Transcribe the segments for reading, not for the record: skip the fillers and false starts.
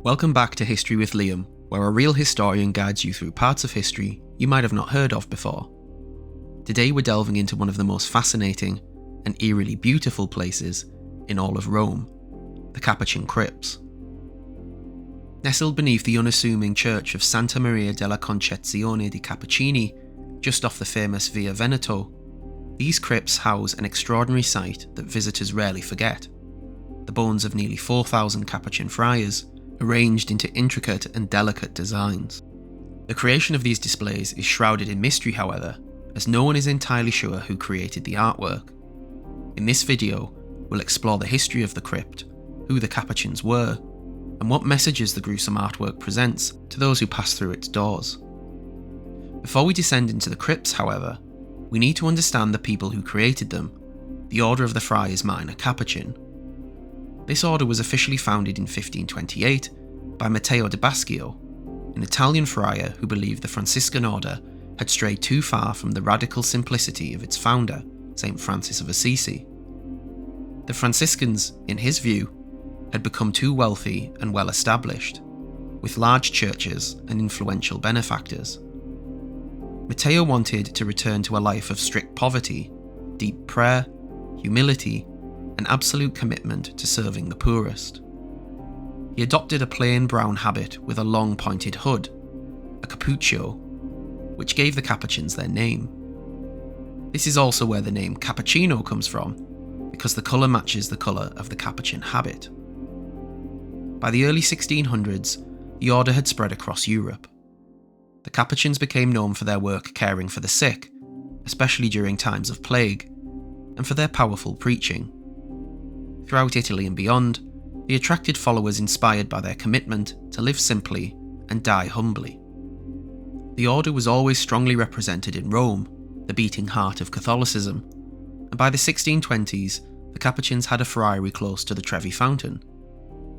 Welcome back to History with Liam, where a real historian guides you through parts of history you might have not heard of before. Today we're delving into one of the most fascinating and eerily beautiful places in all of Rome, the Capuchin crypts. Nestled beneath the unassuming church of Santa Maria della Concezione di Cappuccini, just off the famous Via Veneto, these crypts house an extraordinary sight that visitors rarely forget: the bones of nearly 4,000 Capuchin friars, arranged into intricate and delicate designs. The creation of these displays is shrouded in mystery, however, as no one is entirely sure who created the artwork. In this video, we'll explore the history of the crypt, who the Capuchins were, and what messages the gruesome artwork presents to those who pass through its doors. Before we descend into the crypts, however, we need to understand the people who created them, the Order of the Friars Minor Capuchin. This order was officially founded in 1528 by Matteo de Baschio, an Italian friar who believed the Franciscan order had strayed too far from the radical simplicity of its founder, St. Francis of Assisi. The Franciscans, in his view, had become too wealthy and well established, with large churches and influential benefactors. Matteo wanted to return to a life of strict poverty, deep prayer, humility, and absolute commitment to serving the poorest. He adopted a plain brown habit with a long pointed hood, a cappuccio, which gave the Capuchins their name. This is also where the name cappuccino comes from, because the colour matches the colour of the Capuchin habit. By the early 1600s, the order had spread across Europe. The Capuchins became known for their work caring for the sick, especially during times of plague, and for their powerful preaching. Throughout Italy and beyond, they attracted followers inspired by their commitment to live simply and die humbly. The order was always strongly represented in Rome, the beating heart of Catholicism, and by the 1620s, the Capuchins had a friary close to the Trevi Fountain,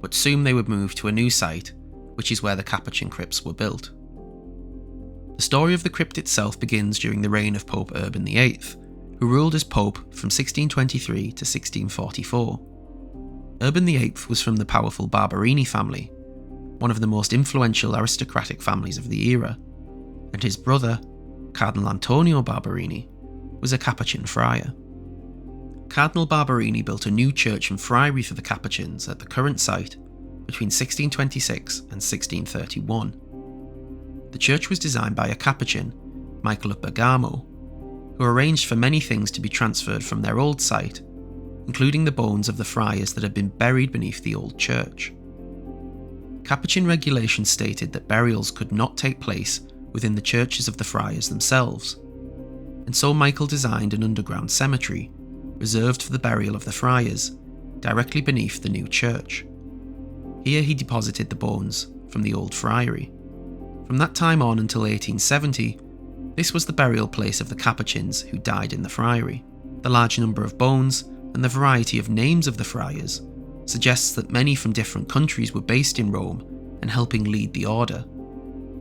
but soon they would move to a new site, which is where the Capuchin crypts were built. The story of the crypt itself begins during the reign of Pope Urban VIII, who ruled as Pope from 1623 to 1644. Urban VIII was from the powerful Barberini family, one of the most influential aristocratic families of the era, and his brother, Cardinal Antonio Barberini, was a Capuchin friar. Cardinal Barberini built a new church and friary for the Capuchins at the current site between 1626 and 1631. The church was designed by a Capuchin, Michael of Bergamo, who arranged for many things to be transferred from their old site, including the bones of the friars that had been buried beneath the old church. Capuchin regulations stated that burials could not take place within the churches of the friars themselves, and so Michael designed an underground cemetery reserved for the burial of the friars, directly beneath the new church. Here he deposited the bones from the old friary. From that time on until 1870, this was the burial place of the Capuchins who died in the friary. The large number of bones and the variety of names of the friars suggests that many from different countries were based in Rome and helping lead the order.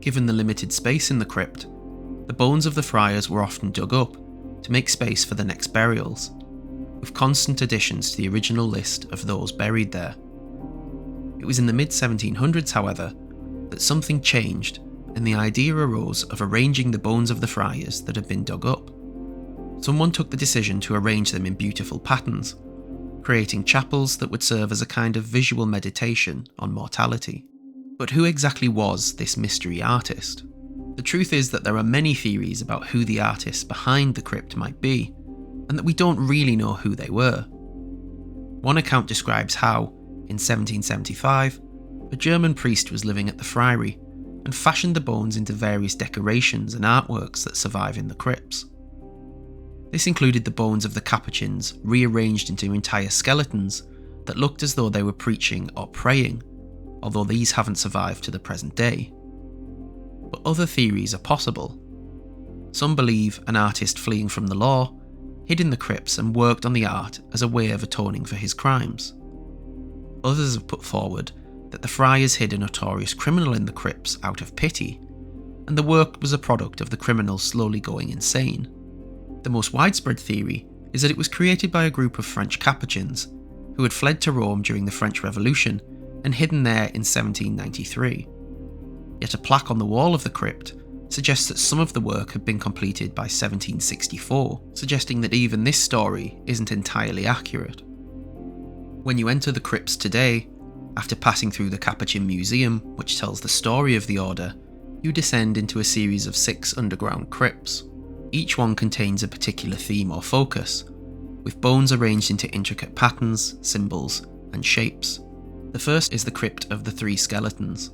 Given the limited space in the crypt, the bones of the friars were often dug up to make space for the next burials, with constant additions to the original list of those buried there. It was in the mid-1700s, however, that something changed and the idea arose of arranging the bones of the friars that had been dug up. Someone took the decision to arrange them in beautiful patterns, creating chapels that would serve as a kind of visual meditation on mortality. But who exactly was this mystery artist? The truth is that there are many theories about who the artists behind the crypt might be, and that we don't really know who they were. One account describes how, in 1775, a German priest was living at the friary and fashioned the bones into various decorations and artworks that survive in the crypts. This included the bones of the Capuchins rearranged into entire skeletons that looked as though they were preaching or praying, although these haven't survived to the present day. But other theories are possible. Some believe an artist fleeing from the law hid in the crypts and worked on the art as a way of atoning for his crimes. Others have put forward that the friars hid a notorious criminal in the crypts out of pity, and the work was a product of the criminal slowly going insane. The most widespread theory is that it was created by a group of French Capuchins who had fled to Rome during the French Revolution and hidden there in 1793. Yet a plaque on the wall of the crypt suggests that some of the work had been completed by 1764, suggesting that even this story isn't entirely accurate. When you enter the crypts today, after passing through the Capuchin Museum, which tells the story of the order, you descend into a series of 6 underground crypts. Each one contains a particular theme or focus, with bones arranged into intricate patterns, symbols, and shapes. The first is the Crypt of the 3 Skeletons.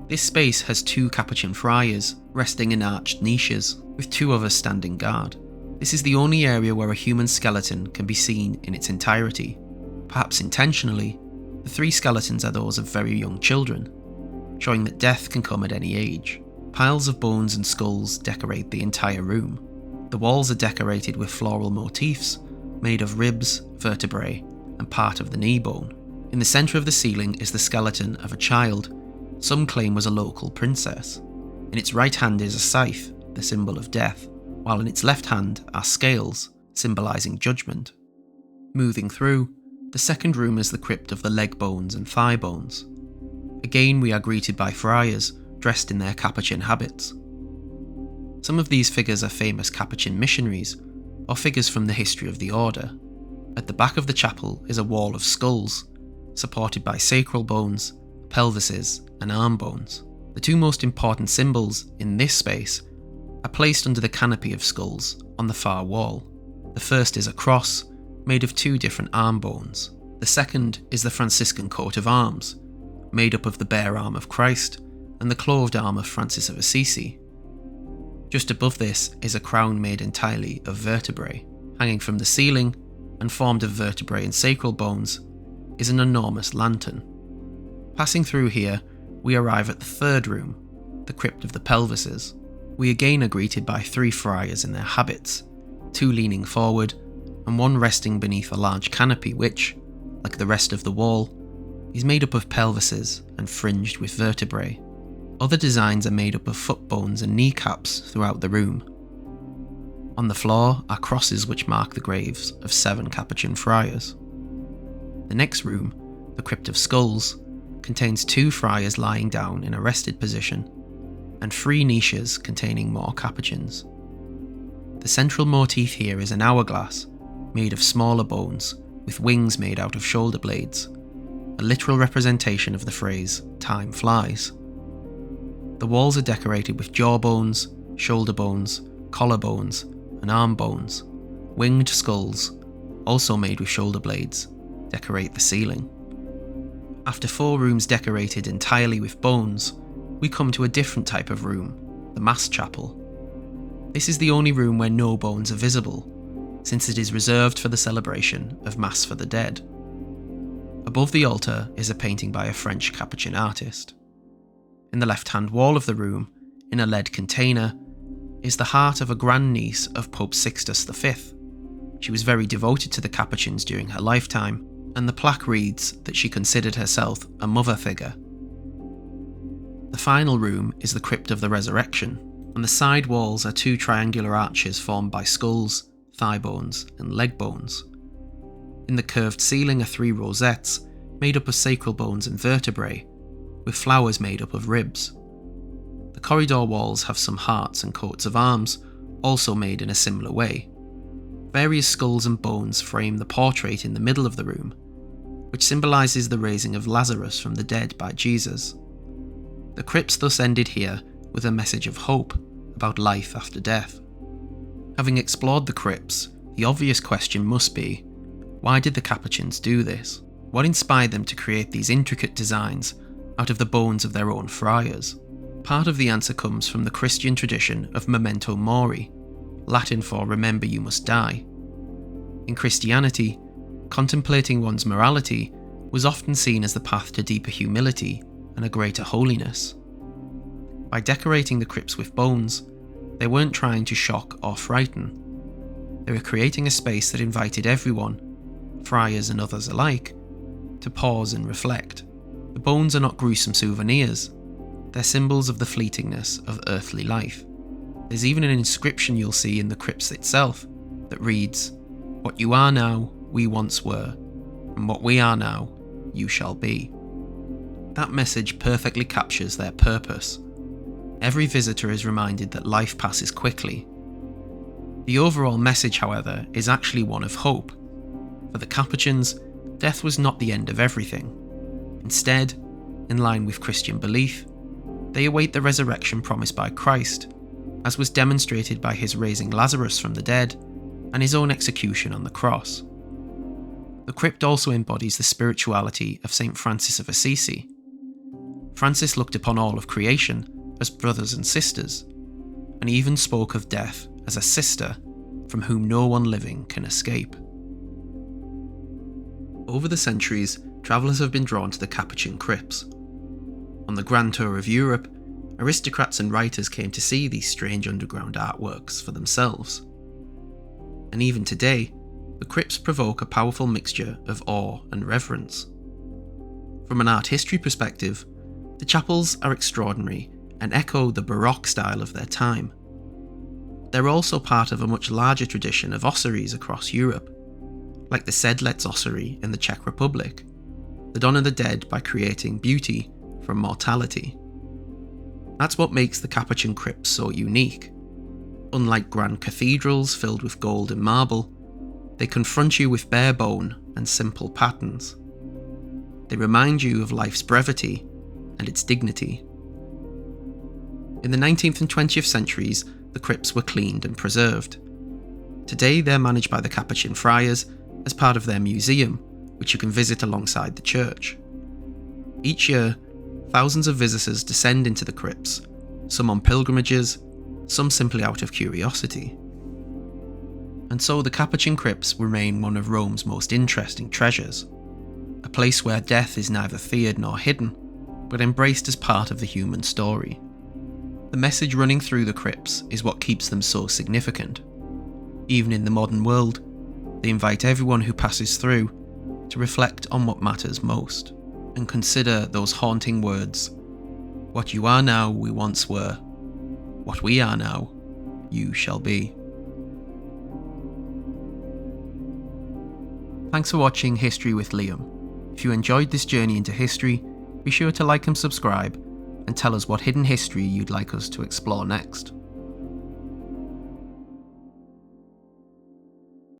This space has 2 Capuchin friars resting in arched niches, with 2 others standing guard. This is the only area where a human skeleton can be seen in its entirety. Perhaps intentionally, the 3 skeletons are those of very young children, showing that death can come at any age. Piles of bones and skulls decorate the entire room. The walls are decorated with floral motifs made of ribs, vertebrae, and part of the knee bone. In the centre of the ceiling is the skeleton of a child some claim was a local princess. In its right hand is a scythe, the symbol of death, while in its left hand are scales, symbolising judgment. Moving through, the second room is the crypt of the leg bones and thigh bones. Again, we are greeted by friars dressed in their Capuchin habits. Some of these figures are famous Capuchin missionaries, or figures from the history of the order. At the back of the chapel is a wall of skulls, supported by sacral bones, pelvises, and arm bones. The 2 most important symbols in this space are placed under the canopy of skulls on the far wall. The first is a cross, made of 2 different arm bones. The second is the Franciscan coat of arms, made up of the bare arm of Christ and the clothed arm of Francis of Assisi. Just above this is a crown made entirely of vertebrae. Hanging from the ceiling, and formed of vertebrae and sacral bones, is an enormous lantern. Passing through here, we arrive at the third room, the Crypt of the Pelvises. We again are greeted by 3 friars in their habits, 2 leaning forward, and 1 resting beneath a large canopy which, like the rest of the wall, is made up of pelvises and fringed with vertebrae. Other designs are made up of foot bones and kneecaps throughout the room. On the floor are crosses which mark the graves of 7 Capuchin friars. The next room, the Crypt of Skulls, contains 2 friars lying down in a rested position, and 3 niches containing more Capuchins. The central motif here is an hourglass, made of smaller bones, with wings made out of shoulder blades, a literal representation of the phrase, "time flies." The walls are decorated with jaw bones, shoulder bones, collar bones, and arm bones. Winged skulls, also made with shoulder blades, decorate the ceiling. After 4 rooms decorated entirely with bones, we come to a different type of room, the Mass Chapel. This is the only room where no bones are visible, since it is reserved for the celebration of Mass for the dead. Above the altar is a painting by a French Capuchin artist. In the left-hand wall of the room, in a lead container, is the heart of a grandniece of Pope Sixtus V. She was very devoted to the Capuchins during her lifetime, and the plaque reads that she considered herself a mother figure. The final room is the Crypt of the Resurrection. On the side walls are 2 triangular arches formed by skulls, thigh bones, and leg bones. In the curved ceiling are 3 rosettes made up of sacral bones and vertebrae, with flowers made up of ribs. The corridor walls have some hearts and coats of arms, also made in a similar way. Various skulls and bones frame the portrait in the middle of the room, which symbolises the raising of Lazarus from the dead by Jesus. The crypts thus ended here with a message of hope about life after death. Having explored the crypts, the obvious question must be, why did the Capuchins do this? What inspired them to create these intricate designs out of the bones of their own friars? Part of the answer comes from the Christian tradition of Memento Mori, Latin for remember you must die. In Christianity, contemplating one's morality was often seen as the path to deeper humility and a greater holiness. By decorating the crypts with bones, they weren't trying to shock or frighten. They were creating a space that invited everyone, friars and others alike, to pause and reflect. The bones are not gruesome souvenirs, they're symbols of the fleetingness of earthly life. There's even an inscription you'll see in the crypts itself that reads, "What you are now, we once were, and what we are now, you shall be." That message perfectly captures their purpose. Every visitor is reminded that life passes quickly. The overall message, however, is actually one of hope. For the Capuchins, death was not the end of everything. Instead, in line with Christian belief, they await the resurrection promised by Christ, as was demonstrated by his raising Lazarus from the dead and his own execution on the cross. The crypt also embodies the spirituality of St. Francis of Assisi. Francis looked upon all of creation as brothers and sisters, and even spoke of death as a sister from whom no one living can escape. Over the centuries, travellers have been drawn to the Capuchin crypts. On the grand tour of Europe, aristocrats and writers came to see these strange underground artworks for themselves. And even today, the crypts provoke a powerful mixture of awe and reverence. From an art history perspective, the chapels are extraordinary and echo the Baroque style of their time. They're also part of a much larger tradition of ossuaries across Europe, like the Sedlec ossuary in the Czech Republic, that honour the dead by creating beauty from mortality. That's what makes the Capuchin crypts so unique. Unlike grand cathedrals filled with gold and marble, they confront you with bare bone and simple patterns. They remind you of life's brevity and its dignity. In the 19th and 20th centuries, the crypts were cleaned and preserved. Today they're managed by the Capuchin friars as part of their museum, which you can visit alongside the church. Each year, thousands of visitors descend into the crypts, some on pilgrimages, some simply out of curiosity. And so the Capuchin crypts remain one of Rome's most interesting treasures, a place where death is neither feared nor hidden, but embraced as part of the human story. The message running through the crypts is what keeps them so significant. Even in the modern world, they invite everyone who passes through to reflect on what matters most, and consider those haunting words, "What you are now, we once were. What we are now, you shall be." Thanks for watching History with Liam. If you enjoyed this journey into history, be sure to like and subscribe, and tell us what hidden history you'd like us to explore next.